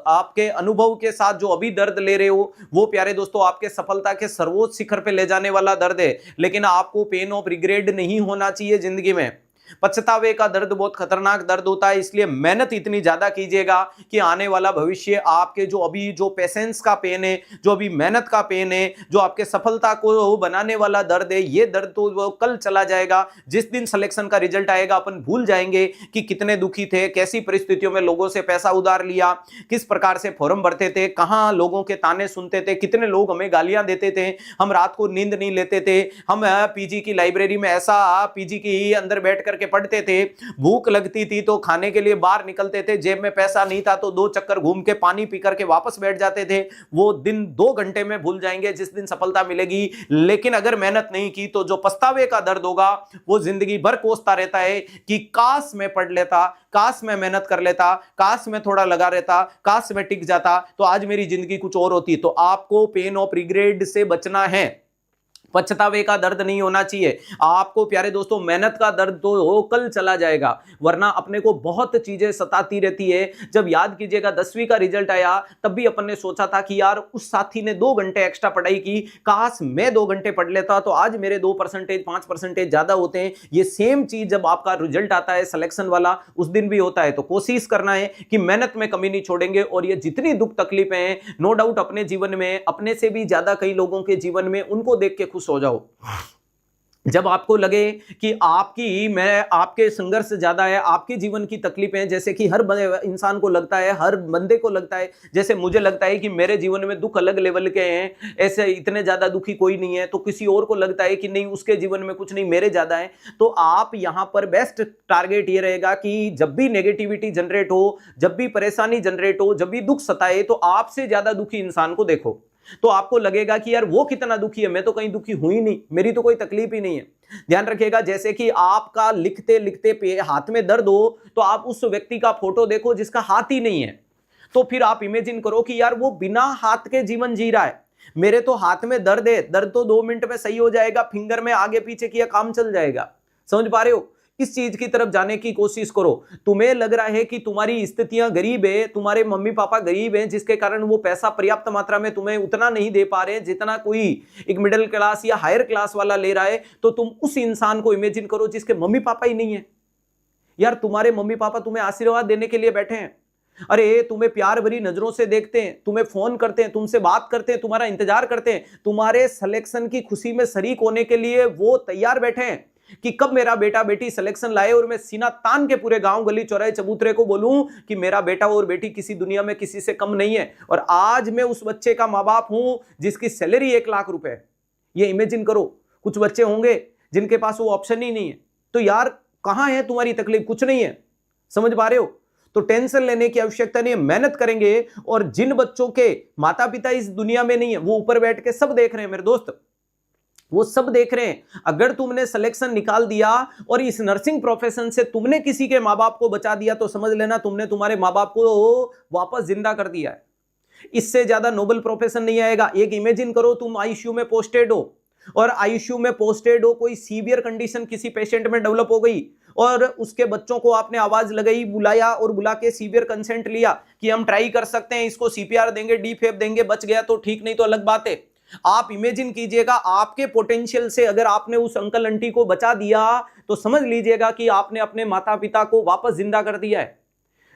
आपके अनुभव के साथ जो अभी दर्द ले रहे हो वो प्यारे दोस्तों आपके सफलता के सर्वोच्च शिखर पे ले जाने वाला दर्द है, लेकिन आपको पेन ऑफ रिग्रेट नहीं होना चाहिए जिंदगी में। पछतावे का दर्द बहुत खतरनाक दर्द होता है, इसलिए मेहनत इतनी ज्यादा कीजिएगा कि आने वाला भविष्य आपके जो अभी जो पेशेंस का पेन है, जो अभी मेहनत का पेन है, जो आपके सफलता को बनाने वाला दर्द है, ये दर्द तो वो कल चला जाएगा। जिस दिन सिलेक्शन का रिजल्ट आएगा अपन भूल जाएंगे कि कितने दुखी थे, कैसी परिस्थितियों में लोगों से पैसा उधार लिया, किस प्रकार से फॉर्म भरते थे, कहां लोगों के ताने सुनते थे, कितने लोग हमें गालियां देते थे, हम रात को नींद नहीं लेते थे, हम पीजी की लाइब्रेरी में ऐसा पीजी की अंदर बैठ करके पढ़ते थे, भूख लगती थी तो खाने के लिए बाहर निकलते थे, जेब में पैसा नहीं था तो 2 चक्कर घूम के पानी पी करके वापस बैठ जाते थे। वो दिन 2 घंटे में भूल जाएंगे जिस दिन सफलता मिलेगी। लेकिन अगर मेहनत नहीं की तो जो पछतावे का दर्द होगा वो जिंदगी भर कोसता रहता है कि काश मैं पढ़ लेता, काश मैं मेहनत कर लेता, काश मैं थोड़ा लगा रहता, काश मैं टिक जाता तो आज मेरी जिंदगी कुछ और होती। तो आपको पेन ऑफ रिग्रेट से बचना है, पछतावे का दर्द नहीं होना चाहिए आपको प्यारे दोस्तों। मेहनत का दर्द तो हो कल चला जाएगा, वरना अपने को बहुत चीजें सताती रहती है। जब याद कीजिएगा 10वीं का रिजल्ट आया तब भी अपन ने सोचा था कि यार उस साथी ने 2 घंटे एक्स्ट्रा पढ़ाई की, काश मैं 2 घंटे पढ़ लेता तो आज मेरे 2% 5% ज्यादा होते हैं। ये सेम चीज जब आपका रिजल्ट आता है सिलेक्शन वाला उस दिन भी होता है। तो कोशिश करना है कि मेहनत में कमी नहीं छोड़ेंगे। और ये जितनी दुख तकलीफें हैं नो डाउट अपने जीवन में, अपने से भी ज्यादा कई लोगों के जीवन में, उनको देख के खुश हो जाओ। जब आपको लगे कि आपके संघर्ष ज्यादा है, आपके जीवन की तकलीफें, जैसे कि हर इंसान को लगता है, हर बंदे को लगता है, जैसे मुझे लगता है कि मेरे जीवन में दुख अलग लेवल के हैं, ऐसे इतने ज्यादा दुखी कोई नहीं है, तो किसी और को लगता है कि नहीं उसके जीवन में कुछ नहीं, मेरे ज्यादा है। तो आप यहां पर बेस्ट टारगेट ये रहेगा कि जब भी नेगेटिविटी जनरेट हो, जब भी परेशानी जनरेट हो, जब भी दुख सताए, तो आपसे ज्यादा दुखी इंसान को देखो तो आपको लगेगा कि यार वो कितना दुखी है, मैं तो कहीं दुखी हुई नहीं, मेरी तो कोई तकलीफ ही नहीं है। ध्यान रखिएगा, जैसे कि आपका लिखते लिखते हाथ में दर्द हो तो आप उस व्यक्ति का फोटो देखो जिसका हाथ ही नहीं है, तो फिर आप इमेजिन करो कि यार वो बिना हाथ के जीवन जी रहा है। मेरे तो हाथ में दर्द है, दर्द तो 2 मिनट में सही हो जाएगा, फिंगर में आगे पीछे किया काम चल जाएगा। समझ पा रहे हो? इस चीज की तरफ जाने की कोशिश करो। तुम्हें लग रहा है कि तुम्हारी स्थितियां गरीब है, तुम्हारे मम्मी पापा गरीब हैं, जिसके कारण वो पैसा पर्याप्त मात्रा में तुम्हें उतना नहीं दे पा रहे जितना कोई एक मिडिल क्लास या हायर क्लास वाला ले रहा है, तो तुम उस इंसान को इमेजिन करो जिसके मम्मी पापा ही नहीं है। यार तुम्हारे मम्मी पापा तुम्हें आशीर्वाद देने के लिए बैठे हैं, अरे तुम्हें प्यार भरी नजरों से देखते हैं, तुम्हें फोन करते हैं, तुमसे बात करते हैं, तुम्हारा इंतजार करते हैं, तुम्हारे सिलेक्शन की खुशी में शरीक होने के लिए वो तैयार बैठे हैं कि कब मेरा बेटा बेटी सिलेक्शन लाए और मैं सीना तान के पूरे गांव गली चौराहे चबूतरे को बोलूं कि मेरा बेटा और बेटी किसी दुनिया में किसी से कम नहीं है। और आज मैं उस बच्चे का मां बाप हूं जिसकी सैलरी 1 लाख रुपए है। ये इमेजिन करो, कुछ बच्चे होंगे जिनके पास वो ऑप्शन ही नहीं है। तो यार कहां है तुम्हारी तकलीफ? कुछ नहीं है। समझ पा रहे हो? तो टेंशन लेने की आवश्यकता नहीं है, मेहनत करेंगे। और जिन बच्चों के माता पिता इस दुनिया में नहीं है वो ऊपर बैठ के सब देख रहे हैं मेरे दोस्त, वो सब देख रहे हैं। अगर तुमने सिलेक्शन निकाल दिया और इस नर्सिंग प्रोफेशन से तुमने किसी के मां बाप को बचा दिया तो समझ लेना तुमने तुम्हारे मां बाप को वापस जिंदा कर दिया है। इससे ज्यादा नोबल प्रोफेशन नहीं आएगा। एक इमेजिन करो तुम आईसीयू में पोस्टेड हो और आईसीयू में पोस्टेड हो, कोई सीवियर कंडीशन किसी पेशेंट में डेवलप हो गई और उसके बच्चों को आपने आवाज लगाई, बुलाया और बुला के सीवियर कंसेंट लिया कि हम ट्राई कर सकते हैं, इसको सीपीआर देंगे, डीफेब देंगे, बच गया तो ठीक, नहीं तो अलग बात है। आप इमेजिन कीजिएगा आपके पोटेंशियल से अगर आपने उस अंकल आंटी को बचा दिया तो समझ लीजिएगा कि आपने अपने माता पिता को वापस जिंदा कर दिया है।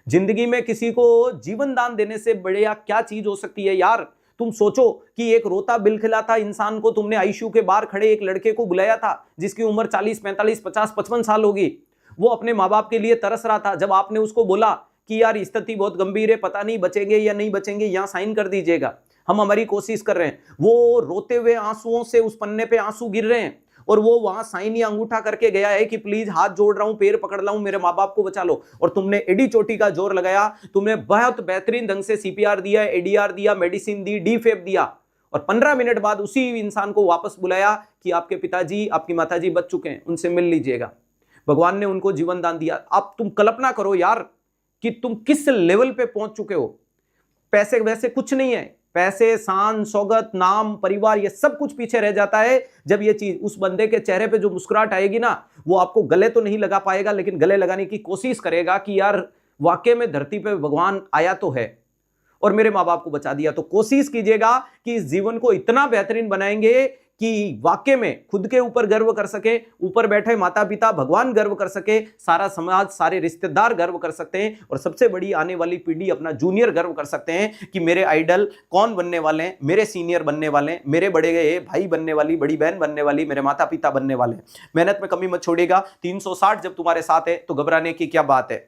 जिंदगी में किसी को जीवन दान देने से बढ़िया क्या चीज हो सकती है यार? तुम सोचो कि एक रोता बिलखिलाता इंसान को तुमने आईसीयू के बाहर खड़े एक लड़के को बुलाया था जिसकी उम्र 40 45 50 55 साल होगी। वो अपने माँ बाप के लिए तरस रहा था। जब आपने उसको बोला कि यार स्थिति बहुत गंभीर है, पता नहीं बचेंगे या नहीं बचेंगे, यहां साइन कर दीजिएगा, हम हमारी कोशिश कर रहे हैं, वो रोते हुए आंसुओं से उस पन्ने पे आंसू गिर रहे हैं और वो वहां साइन या अंगूठा करके गया है कि प्लीज हाथ जोड़ रहा हूं, पैर पकड़ रहा हूं, मेरे माँ बाप को बचा लो। और तुमने एडी चोटी का जोर लगाया, तुमने बहुत बेहतरीन ढंग से सीपीआर दिया, एडीआर दिया, मेडिसिन दी, डीफेब दिया और 15 मिनट बाद उसी इंसान को वापस बुलाया कि आपके पिताजी आपकी माताजी बच चुके हैं, उनसे मिल लीजिएगा। भगवान ने उनको जीवन दान दिया। अब तुम कल्पना करो यार कि तुम किस लेवल पे पहुंच चुके हो। पैसे वैसे कुछ नहीं है, पैसे, शान, शौकत, नाम, परिवार, ये सब कुछ पीछे रह जाता है जब ये चीज उस बंदे के चेहरे पे जो मुस्कुराहट आएगी ना, वो आपको गले तो नहीं लगा पाएगा लेकिन गले लगाने की कोशिश करेगा कि यार वाकई में धरती पे भगवान आया तो है और मेरे माँ बाप को बचा दिया। तो कोशिश कीजिएगा कि इस जीवन को इतना बेहतरीन बनाएंगे कि वाकई में खुद के ऊपर गर्व कर सके, ऊपर बैठे माता पिता भगवान गर्व कर सके, सारा समाज, सारे रिश्तेदार गर्व कर सकते हैं, और सबसे बड़ी आने वाली पीढ़ी, अपना जूनियर गर्व कर सकते हैं कि मेरे आइडल कौन बनने वाले हैं, मेरे सीनियर बनने वाले हैं, मेरे बड़े भाई बनने वाली, बड़ी बहन बनने वाली, मेरे माता पिता बनने वाले हैं। मेहनत में कमी मत छोड़िएगा। 360 जब तुम्हारे साथ है तो घबराने की क्या बात है।